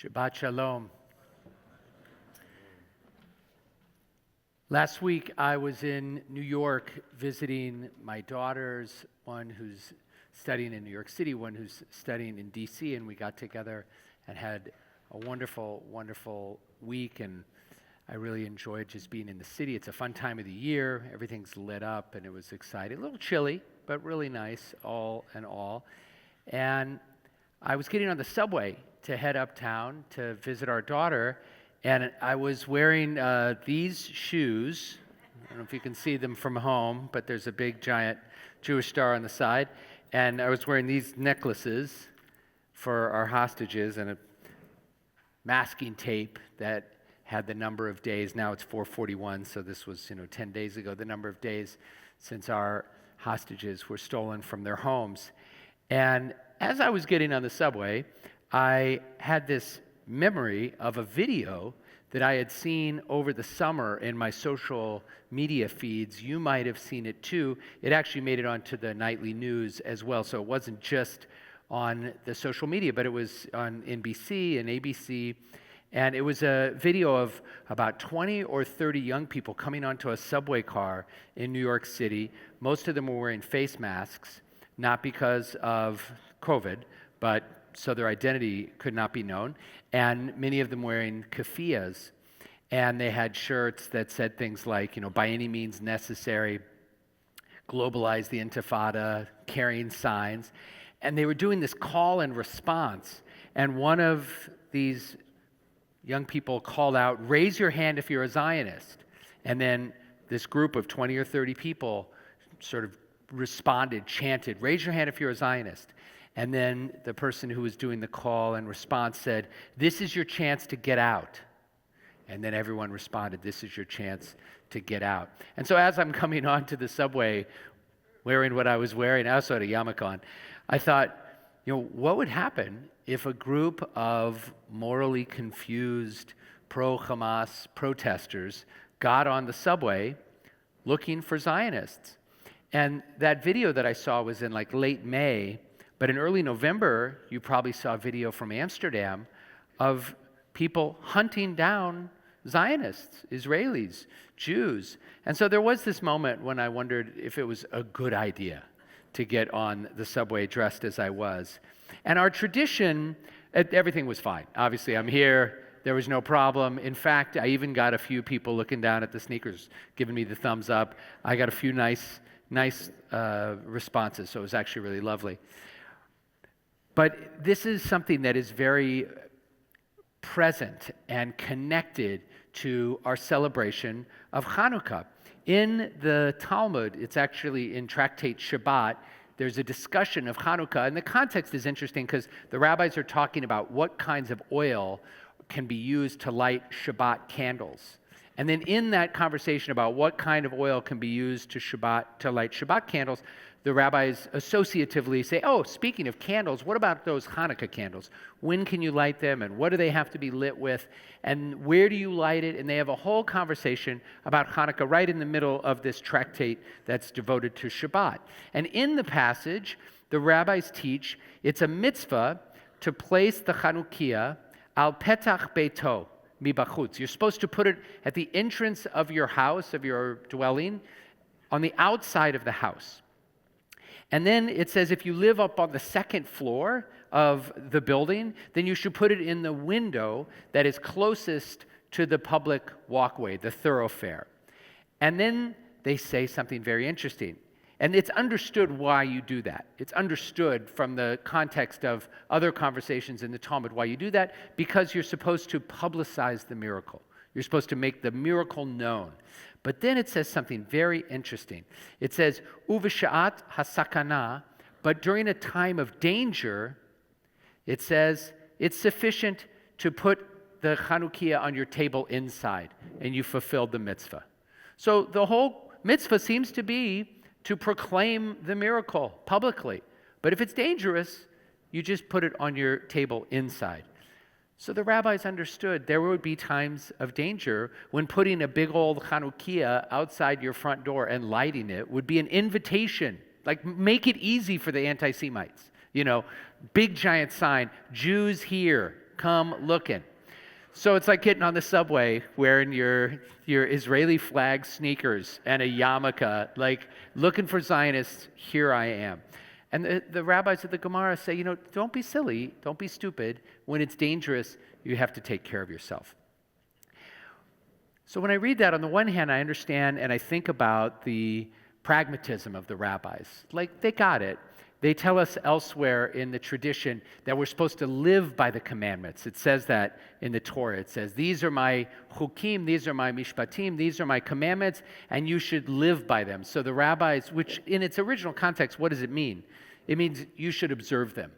Shabbat Shalom. Last week I was in New York visiting my daughters, one who's studying in New York City, one who's studying in DC, and we got together and had a wonderful, wonderful week, and I really enjoyed just being in the city. It's a fun time of the year. Everything's lit up, and it was exciting. A little chilly, but really nice, all in all. And I was getting on the subway to head uptown to visit our daughter, and I was wearing these shoes. I don't know if you can see them from home, but there's a big, giant Jewish star on the side. And I was wearing these necklaces for our hostages and a masking tape that had the number of days. Now it's 441, so this was 10 days ago, the number of days since our hostages were stolen from their homes. And as I was getting on the subway, I had this memory of a video that I had seen over the summer in my social media feeds. You might have seen it too. It actually made it onto the nightly news as well, so it wasn't just on the social media, but it was on NBC and ABC. And it was a video of about 20 or 30 young people coming onto a subway car in New York City. Most of them were wearing face masks, not because of COVID, but so their identity could not be known. And many of them wearing keffiyehs. And they had shirts that said things like, by any means necessary, globalize the intifada, carrying signs. And they were doing this call and response. And one of these young people called out, raise your hand if you're a Zionist. And then this group of 20 or 30 people sort of responded, chanted, raise your hand if you're a Zionist. And then the person who was doing the call and response said, this is your chance to get out. And then everyone responded, this is your chance to get out. And so as I'm coming onto the subway wearing what I was wearing, I also had a yarmulke on, I thought, what would happen if a group of morally confused pro-Hamas protesters got on the subway looking for Zionists? And that video that I saw was in late May, but in early November, you probably saw a video from Amsterdam of people hunting down Zionists, Israelis, Jews. And so there was this moment when I wondered if it was a good idea to get on the subway dressed as I was. And our tradition, everything was fine. Obviously, I'm here. There was no problem. In fact, I even got a few people looking down at the sneakers, giving me the thumbs up. I got a few nice responses, so it was actually really lovely. But this is something that is very present and connected to our celebration of Hanukkah. In the Talmud, it's actually in Tractate Shabbat, there's a discussion of Hanukkah, and the context is interesting because the rabbis are talking about what kinds of oil can be used to light Shabbat candles. And then in that conversation about what kind of oil can be used to light Shabbat candles, the rabbis associatively say, speaking of candles, what about those Hanukkah candles? When can you light them, and what do they have to be lit with, and where do you light it? And they have a whole conversation about Hanukkah right in the middle of this tractate that's devoted to Shabbat. And in the passage, the rabbis teach it's a mitzvah to place the Hanukkiyah al petach beito mibachutz. You're supposed to put it at the entrance of your house, of your dwelling, on the outside of the house. And then it says if you live up on the second floor of the building, then you should put it in the window that is closest to the public walkway, the thoroughfare. And then they say something very interesting. And it's understood why you do that. It's understood from the context of other conversations in the Talmud why you do that, because you're supposed to publicize the miracle. You're supposed to make the miracle known. But then it says something very interesting. It says, Uv'sha'at hasakana, but during a time of danger, it says, it's sufficient to put the Chanukiah on your table inside, and you fulfilled the mitzvah. So the whole mitzvah seems to be to proclaim the miracle publicly. But if it's dangerous, you just put it on your table inside. So the rabbis understood there would be times of danger when putting a big old Hanukkah outside your front door and lighting it would be an invitation. Make it easy for the anti-Semites. Big giant sign, Jews here, come looking. So it's like getting on the subway wearing your Israeli flag sneakers and a yarmulke, like looking for Zionists, here I am. And the rabbis of the Gemara say, don't be silly, don't be stupid. When it's dangerous, you have to take care of yourself. So when I read that, on the one hand, I understand and I think about the pragmatism of the rabbis. Like, they got it. They tell us elsewhere in the tradition that we're supposed to live by the commandments. It says that in the Torah. It says, these are my chukim, these are my mishpatim, these are my commandments, and you should live by them. So the rabbis, which in its original context, what does it mean? It means you should observe them.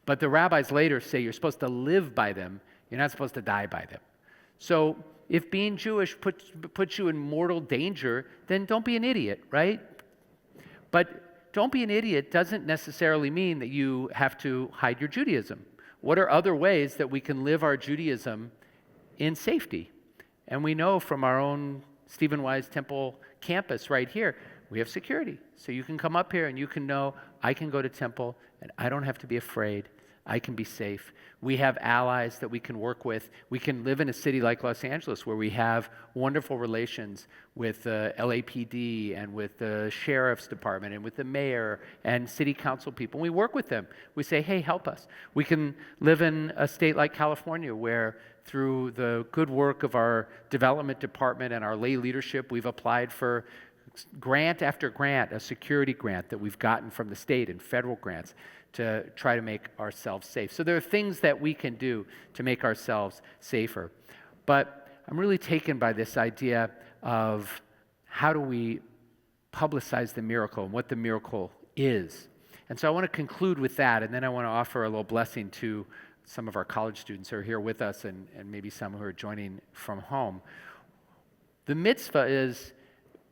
But the rabbis later say you're supposed to live by them, you're not supposed to die by them. So if being Jewish puts you in mortal danger, then don't be an idiot, right? But don't be an idiot doesn't necessarily mean that you have to hide your Judaism. What are other ways that we can live our Judaism in safety? And we know from our own Stephen Wise Temple campus right here, we have security. So you can come up here and you can know, I can go to temple and I don't have to be afraid. I can be safe. We have allies that we can work with. We can live in a city like Los Angeles where we have wonderful relations with LAPD and with the sheriff's department and with the mayor and city council people. We work with them. We say, hey, help us. We can live in a state like California where through the good work of our development department and our lay leadership, we've applied for grant after grant, a security grant that we've gotten from the state and federal grants to try to make ourselves safe. So there are things that we can do to make ourselves safer. But I'm really taken by this idea of how do we publicize the miracle and what the miracle is. And so I want to conclude with that, and then I want to offer a little blessing to some of our college students who are here with us and maybe some who are joining from home. The mitzvah is,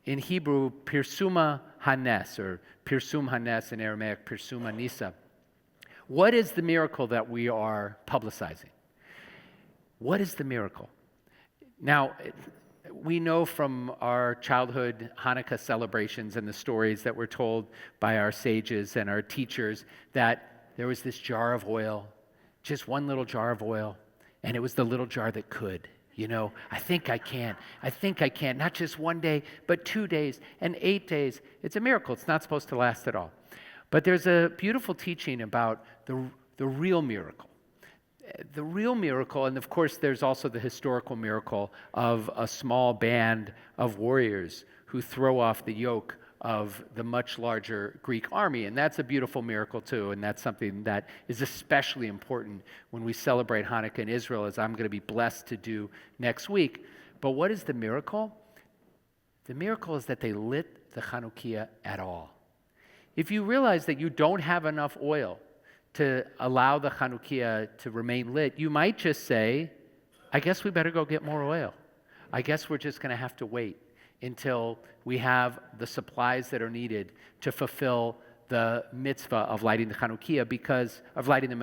in Hebrew, pirsuma hanes, or pirsum hanes in Aramaic, pirsum hanisa. What is the miracle that we are publicizing? What is the miracle? Now, we know from our childhood Hanukkah celebrations and the stories that were told by our sages and our teachers that there was this jar of oil, just one little jar of oil, and it was the little jar that could. I think I can. Not just one day, but 2 days and 8 days. It's a miracle. It's not supposed to last at all. But there's a beautiful teaching about the real miracle. The real miracle, and of course there's also the historical miracle of a small band of warriors who throw off the yoke of the much larger Greek army. And that's a beautiful miracle too, and that's something that is especially important when we celebrate Hanukkah in Israel, as I'm going to be blessed to do next week. But what is the miracle? The miracle is that they lit the Hanukkiyot at all. If you realize that you don't have enough oil to allow the Hanukkiyah to remain lit, you might just say, I guess we better go get more oil. I guess we're just going to have to wait until we have the supplies that are needed to fulfill the mitzvah of lighting the Hanukkiyah, because lighting the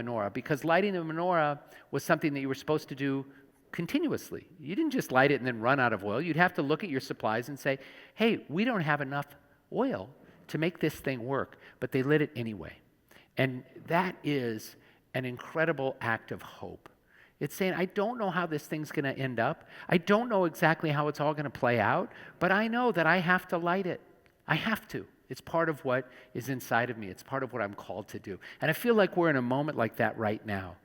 menorah was something that you were supposed to do continuously. You didn't just light it and then run out of oil. You'd have to look at your supplies and say, hey, we don't have enough oil to make this thing work, but they lit it anyway. And that is an incredible act of hope. It's saying, I don't know how this thing's going to end up. I don't know exactly how it's all going to play out, but I know that I have to light it. I have to. It's part of what is inside of me. It's part of what I'm called to do. And I feel like we're in a moment like that right now,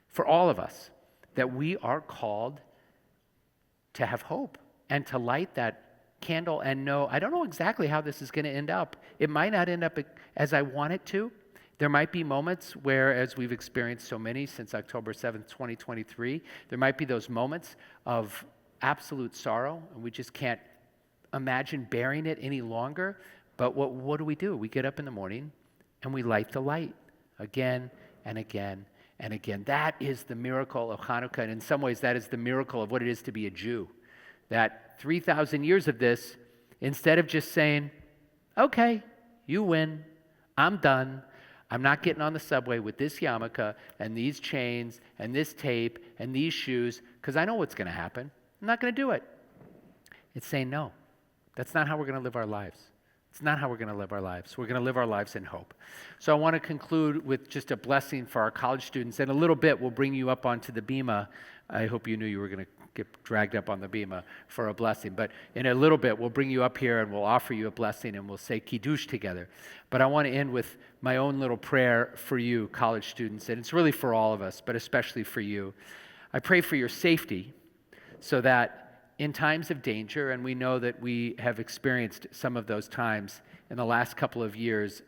for all of us, that we are called to have hope and to light that candle and know, I don't know exactly how this is going to end up. It might not end up as I want it to. There might be moments where, as we've experienced so many since October 7th, 2023, there might be those moments of absolute sorrow, and we just can't imagine bearing it any longer. But what do? We get up in the morning and we light the light again and again and again. That is the miracle of Hanukkah, and in some ways that is the miracle of what it is to be a Jew. That 3,000 years of this, instead of just saying, okay, you win, I'm done, I'm not getting on the subway with this yarmulke and these chains and this tape and these shoes because I know what's going to happen. I'm not going to do it. It's saying, no, that's not how we're going to live our lives. It's not how we're going to live our lives. We're going to live our lives in hope. So I want to conclude with just a blessing for our college students. In a little bit, we'll bring you up onto the bima. I hope you knew you were going to get dragged up on the bima for a blessing. But in a little bit, we'll bring you up here and we'll offer you a blessing and we'll say Kiddush together. But I want to end with my own little prayer for you, college students. And it's really for all of us, but especially for you. I pray for your safety so that in times of danger, and we know that we have experienced some of those times in the last couple of years,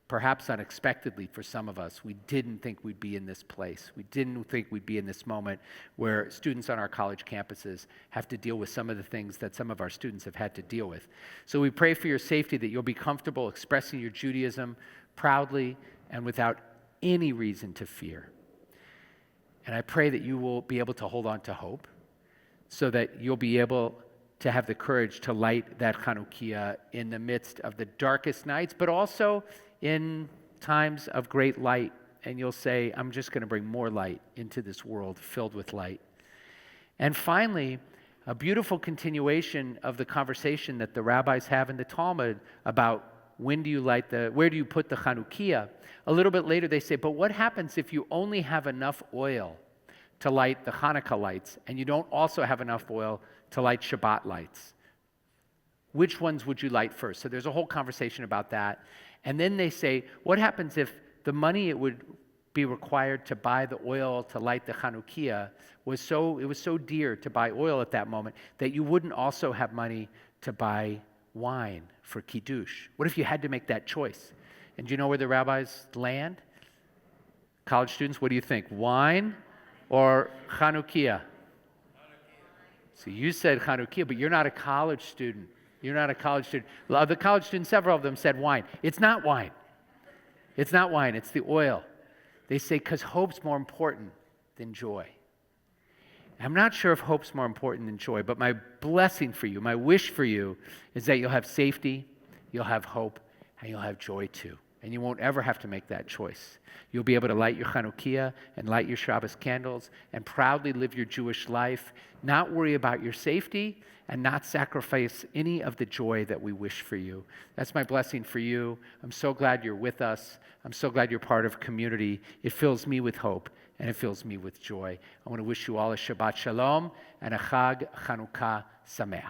perhaps unexpectedly for some of us. We didn't think we'd be in this place. We didn't think we'd be in this moment where students on our college campuses have to deal with some of the things that some of our students have had to deal with. So we pray for your safety, that you'll be comfortable expressing your Judaism proudly and without any reason to fear. And I pray that you will be able to hold on to hope, so that you'll be able to have the courage to light that Hanukkah in the midst of the darkest nights, but also in times of great light. And you'll say, I'm just going to bring more light into this world filled with light. And finally, a beautiful continuation of the conversation that the rabbis have in the Talmud about where do you put the Hanukkah? A little bit later they say, but what happens if you only have enough oil to light the Hanukkah lights, and you don't also have enough oil to light Shabbat lights? Which ones would you light first? So there's a whole conversation about that. And then they say, what happens if the money it would be required to buy the oil to light the Hanukkah was so dear to buy oil at that moment that you wouldn't also have money to buy wine for Kiddush? What if you had to make that choice? And do you know where the rabbis land? College students, what do you think? Wine or Hanukkah? So you said Hanukkah, but you're not a college student. You're not a college student. The college students, several of them said wine. It's not wine. It's not wine. It's the oil. They say because hope's more important than joy. I'm not sure if hope's more important than joy, but my blessing for you, my wish for you, is that you'll have safety, you'll have hope, and you'll have joy too. And you won't ever have to make that choice. You'll be able to light your Hanukkah and light your Shabbos candles and proudly live your Jewish life, not worry about your safety, and not sacrifice any of the joy that we wish for you. That's my blessing for you. I'm so glad you're with us. I'm so glad you're part of community. It fills me with hope, and it fills me with joy. I want to wish you all a Shabbat Shalom and a Chag Hanukkah Sameach.